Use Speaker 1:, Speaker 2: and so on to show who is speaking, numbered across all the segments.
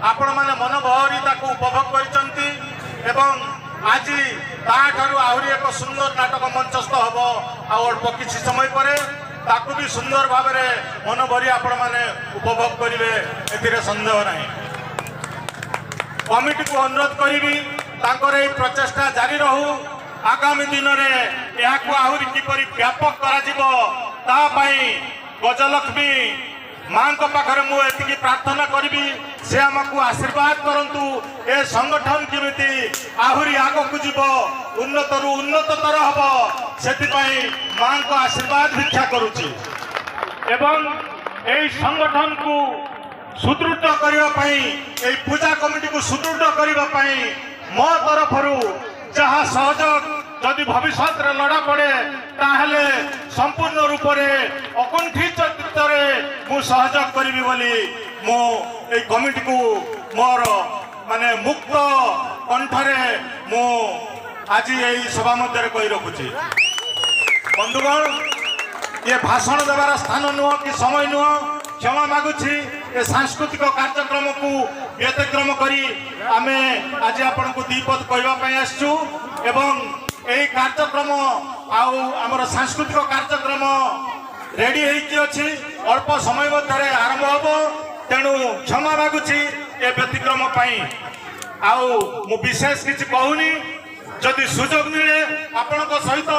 Speaker 1: आपण माने मन भरी ताको उपभोग करिसंती एवं आज ताठारु आहुरी एक सुंदर नाटक मंचस्थ हब अल्प किसी समय पर ताकू भी सुंदर भाव मन भरी आपण माने उपभोग करेंगे ए सन्देह ना। कमिटी को अनुरोध करी प्रचेषा जारी रहू आगामी दिन में यह आहुरी किपरि व्यापक कर गजलक्ष्मी माँ पाखे मुझे प्रार्थना करी से आमको आशीर्वाद करंतु ए संगठन केमिति आहुरी आग को जीव उन्नत रु उन्नततर हम से माँ को आशीर्वाद भिक्षा करुच्ची एवं यही संगठन को सुदृढ़ करने पूजा कमिटी को सुदृढ़ करने मो तरफ जहाँ सहयोग जदि भविष्य लड़ा पड़े ताहले संपूर्ण रूप से अकुंठित मु सहयोग करी बोली मो कमिटी को मोर माने मुक्त कंठरे मु आज यही सभा मध्य कही रखुची। बंधुगण ये भाषण देवार स्थान नुह कि समय नुह क्षमा मागुची ए सांस्कृतिक कार्यक्रम को व्यतिक्रम करी आमे आज आपण को दीपद कहवाई आसचु एवं यही कार्यक्रम आमर सांस्कृतिक कार्यक्रम रेडी होती अल्प समय मध्य आरंभ हम तेणु क्षमा मागुची ए व्यतिक्रम विशेष किसी कहूनी जदि सुजोग मिले आपण सहित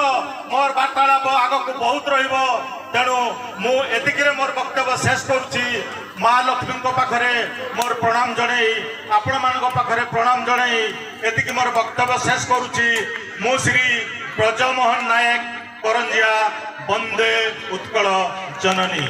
Speaker 1: मोर वार्तालाप आग को बहुत रेणु मुझे मोर वक्तव्य शेष करुच्ची। माँ लक्ष्मी पाखे मोर प्रणाम जन आपण मान पाखे प्रणाम जन एति मोर वक्तव्य शेष करुच्ची। मु श्री ब्रजमोहन नायक करंजिया वंदे उत्कल जननी।